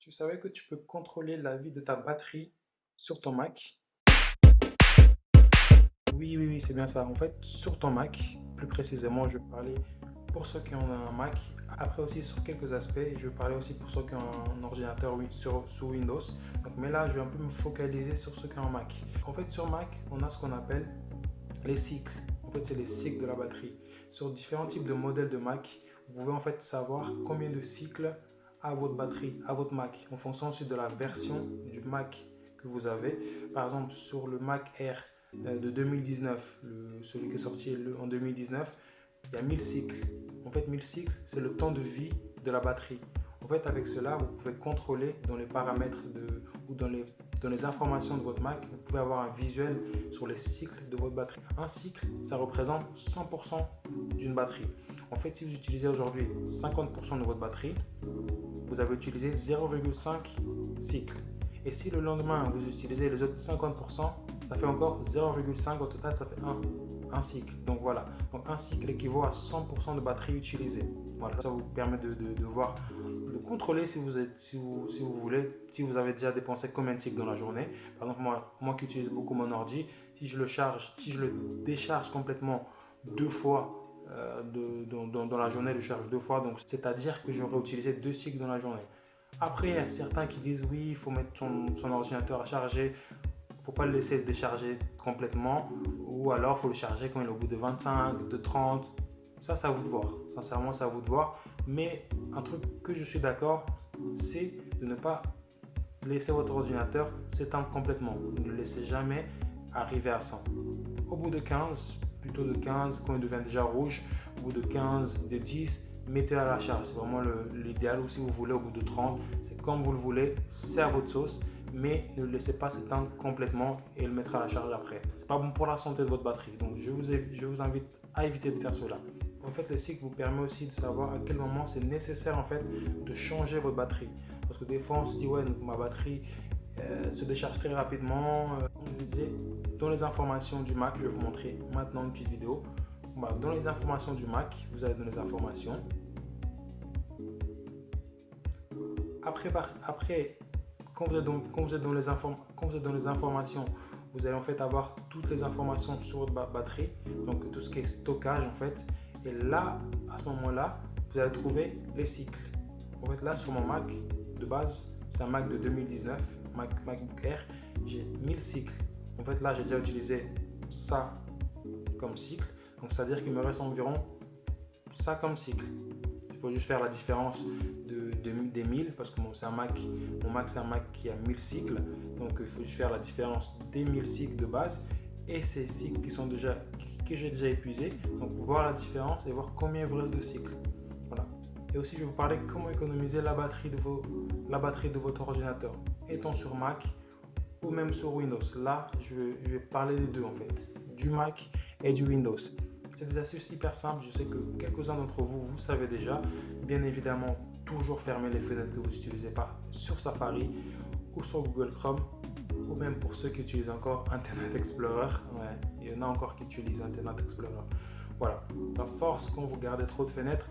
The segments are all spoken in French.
Tu savais que tu peux contrôler la vie de ta batterie sur ton Mac? Oui, oui, oui, c'est bien ça. En fait, sur ton Mac, plus précisément, je vais parler pour ceux qui ont un Mac. Après aussi sur quelques aspects, je vais parler aussi pour ceux qui ont un ordinateur sous Windows. Mais là, je vais un peu me focaliser sur ceux qui ont un Mac. En fait, sur Mac, on a ce qu'on appelle les cycles. En fait, c'est les cycles de la batterie. Sur différents types de modèles de Mac, vous pouvez en fait savoir combien de cycles a votre batterie, à votre Mac, en fonction aussi de la version du Mac que vous avez. Par exemple, sur le Mac Air de 2019, celui qui est sorti en 2019, il y a 1000 cycles. En fait, 1000 cycles, c'est le temps de vie de la batterie. En fait, avec cela, vous pouvez contrôler dans les paramètres ou dans les informations de votre Mac, vous pouvez avoir un visuel sur les cycles de votre batterie. Un cycle, ça représente 100% d'une batterie. En fait, si vous utilisez aujourd'hui 50% de votre batterie, vous avez utilisé 0,5 cycles. Et si le lendemain, vous utilisez les autres 50%, ça fait encore 0,5. Au total, ça fait un cycle. Donc voilà. Donc un cycle équivaut à 100% de batterie utilisée. Voilà. Ça vous permet de voir, de contrôler si vous voulez, si vous avez déjà dépensé combien de cycles dans la journée. Par exemple, moi qui utilise beaucoup mon ordi, si je le décharge complètement deux fois dans la journée, je charge deux fois, donc c'est-à-dire que j'aurais utilisé deux cycles dans la journée. Après, il y a certains qui disent oui, il faut mettre son ordinateur à charger, il ne faut pas le laisser décharger complètement, ou alors il faut le charger quand il est au bout de 25, de 30. Ça, c'est à vous de voir. Sincèrement, c'est à vous de voir. Mais un truc que je suis d'accord, c'est de ne pas laisser votre ordinateur s'éteindre complètement. Ne le laissez jamais arriver à 100. Au bout de 15, plutôt de 15, quand il devient déjà rouge, au bout de 15, de 10, mettez à la charge. C'est vraiment l'idéal. Ou si vous voulez, au bout de 30, c'est comme vous le voulez, c'est à votre sauce. Mais ne le laissez pas s'éteindre complètement et le mettre à la charge après. C'est pas bon pour la santé de votre batterie. Donc je vous invite à éviter de faire cela. En fait, les cycles vous permettent aussi de savoir à quel moment c'est nécessaire en fait de changer votre batterie. Parce que des fois on se dit ouais, ma batterie se décharge très rapidement. Comme je disais, dans les informations du Mac, je vais vous montrer maintenant une petite vidéo. Dans les informations du Mac, vous allez dans les informations. Après quand vous êtes dans les informations, vous allez en fait avoir toutes les informations sur votre batterie, donc tout ce qui est stockage en fait. Et là, à ce moment-là, vous allez trouver les cycles. En fait, là, sur mon Mac de base, c'est un Mac de 2019, MacBook Air, j'ai 1000 cycles. En fait, là, j'ai déjà utilisé ça comme cycle. Donc, c'est-à-dire qu'il me reste environ ça comme cycle. Il faut juste faire la différence des 1000 parce que mon Mac, c'est un Mac qui a 1000 cycles. Donc, il faut juste faire la différence des 1000 cycles de base et ces cycles que j'ai déjà épuisés. Donc, voir la différence et voir combien il vous reste de cycles. Voilà. Et aussi, je vais vous parler de comment économiser la batterie de votre ordinateur, étant sur Mac ou même sur Windows. Là, je vais parler des deux en fait, du Mac et du Windows. C'est des astuces hyper simples, je sais que quelques-uns d'entre vous, vous savez déjà. Bien évidemment, toujours fermer les fenêtres que vous n'utilisez pas sur Safari ou sur Google Chrome, ou même pour ceux qui utilisent encore Internet Explorer. Ouais, il y en a encore qui utilisent Internet Explorer. Voilà, à force, quand vous gardez trop de fenêtres,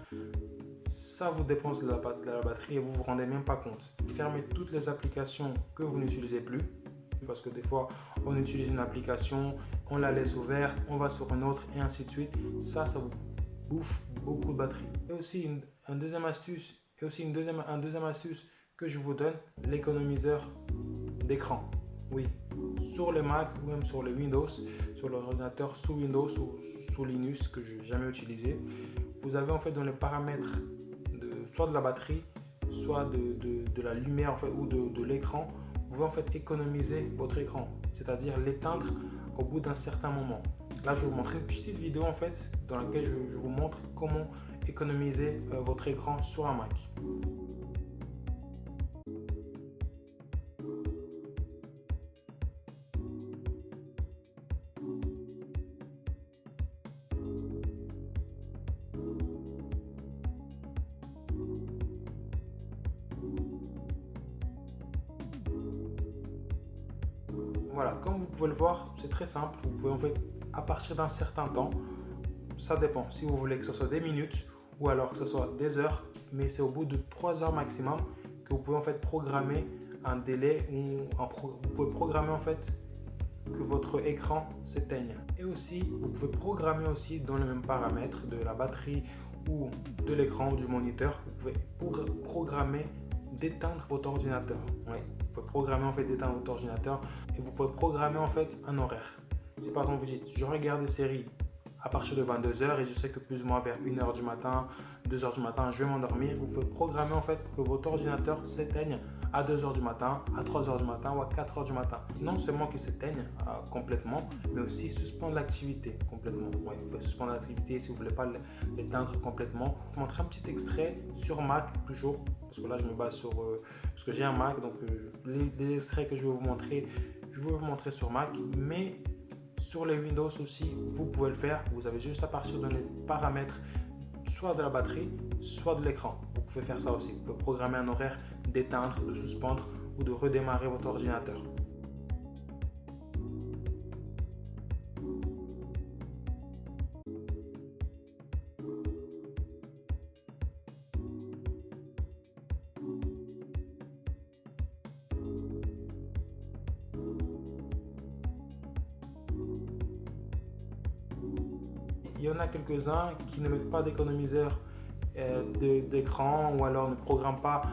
ça vous dépense de la batterie et vous vous rendez même pas compte. Fermez toutes les applications que vous n'utilisez plus, parce que des fois on utilise une application, on la laisse ouverte, on va sur une autre et ainsi de suite. Ça vous bouffe beaucoup de batterie. Et aussi une deuxième astuce que je vous donne, l'économiseur d'écran. Oui, sur le Mac ou même sur le Windows, sur l'ordinateur sous Windows ou sous Linux que je n'ai jamais utilisé, vous avez en fait dans les paramètres soit de la batterie, soit de la lumière en fait, ou de l'écran, vous pouvez en fait économiser votre écran, c'est-à-dire l'éteindre au bout d'un certain moment. Là, je vais vous montrer une petite vidéo en fait dans laquelle je vous montre comment économiser votre écran sur un Mac. Voilà, comme vous pouvez le voir, c'est très simple. Vous pouvez en fait, à partir d'un certain temps, ça dépend. Si vous voulez que ce soit des minutes ou alors que ce soit des heures, mais c'est au bout de 3 heures maximum que vous pouvez en fait programmer un délai ou vous pouvez programmer en fait que votre écran s'éteigne. Et aussi, vous pouvez programmer aussi dans les mêmes paramètres de la batterie ou de l'écran ou du moniteur, vous pouvez programmer d'éteindre votre ordinateur. Oui, vous pouvez programmer en fait d'éteindre votre ordinateur et vous pouvez programmer en fait un horaire. Si par exemple vous dites je regarde des séries à partir de 22h et je sais que plus ou moins vers 1h du matin, 2h du matin, je vais m'endormir, vous pouvez programmer en fait pour que votre ordinateur s'éteigne à 2h du matin, à 3h du matin ou à 4h du matin. Non seulement qu'il s'éteigne complètement, mais aussi suspendre l'activité complètement. Ouais, vous pouvez suspendre l'activité si vous ne voulez pas l'éteindre complètement. Je vais vous montrer un petit extrait sur Mac toujours, parce que là je me base sur... parce que j'ai un Mac, donc les extraits que je vais vous montrer, je vais vous montrer sur Mac, mais sur les Windows aussi, vous pouvez le faire. Vous avez juste à partir de les paramètres soit de la batterie, soit de l'écran. Vous pouvez faire ça aussi. Vous pouvez programmer un horaire d'éteindre, de suspendre ou de redémarrer votre ordinateur. Il y en a quelques-uns qui ne mettent pas d'économiseur d'écran ou alors ne programment pas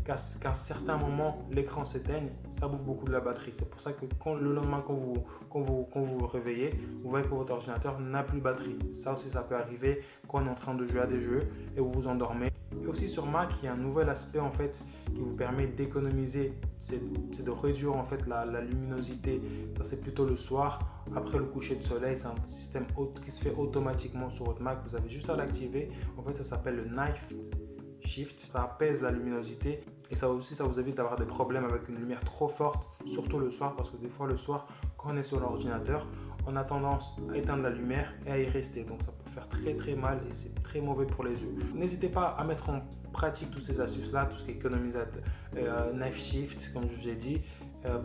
qu'à un certain moment l'écran s'éteigne. Ça bouffe beaucoup de la batterie. C'est pour ça que le lendemain quand vous réveillez, vous voyez que votre ordinateur n'a plus de batterie. Ça aussi ça peut arriver quand on est en train de jouer à des jeux et vous vous endormez. Et aussi sur Mac, il y a un nouvel aspect en fait qui vous permet d'économiser, c'est de réduire en fait la luminosité. Ça c'est plutôt le soir, après le coucher de soleil. C'est un système qui se fait automatiquement sur votre Mac. Vous avez juste à l'activer. En fait, ça s'appelle le Night Shift. Ça apaise la luminosité et ça aussi, ça vous évite d'avoir des problèmes avec une lumière trop forte, surtout le soir, parce que des fois le soir, quand on est sur l'ordinateur, on a tendance à éteindre la lumière et à y rester. Donc ça peut faire très très mal et c'est très mauvais pour les yeux. N'hésitez pas à mettre en pratique toutes ces astuces-là, tout ce qui est économisation, Night Shift, comme je vous ai dit,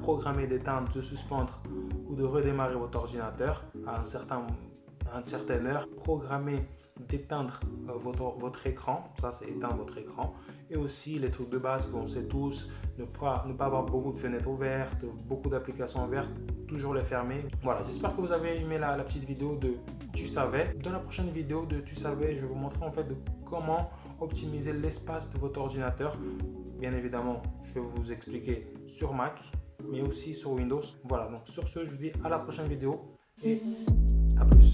programmer d'éteindre, de suspendre ou de redémarrer votre ordinateur à une certaine heure, programmer d'éteindre votre écran, ça c'est éteindre votre écran, et aussi les trucs de base qu'on sait tous, ne pas avoir beaucoup de fenêtres ouvertes, beaucoup d'applications ouvertes, toujours les fermer. Voilà, j'espère que vous avez aimé la petite vidéo de Tu savais. Dans la prochaine vidéo de Tu savais, je vais vous montrer en fait de comment optimiser l'espace de votre ordinateur. Bien évidemment, je vais vous expliquer sur Mac, mais aussi sur Windows. Voilà, donc sur ce, je vous dis à la prochaine vidéo et à plus.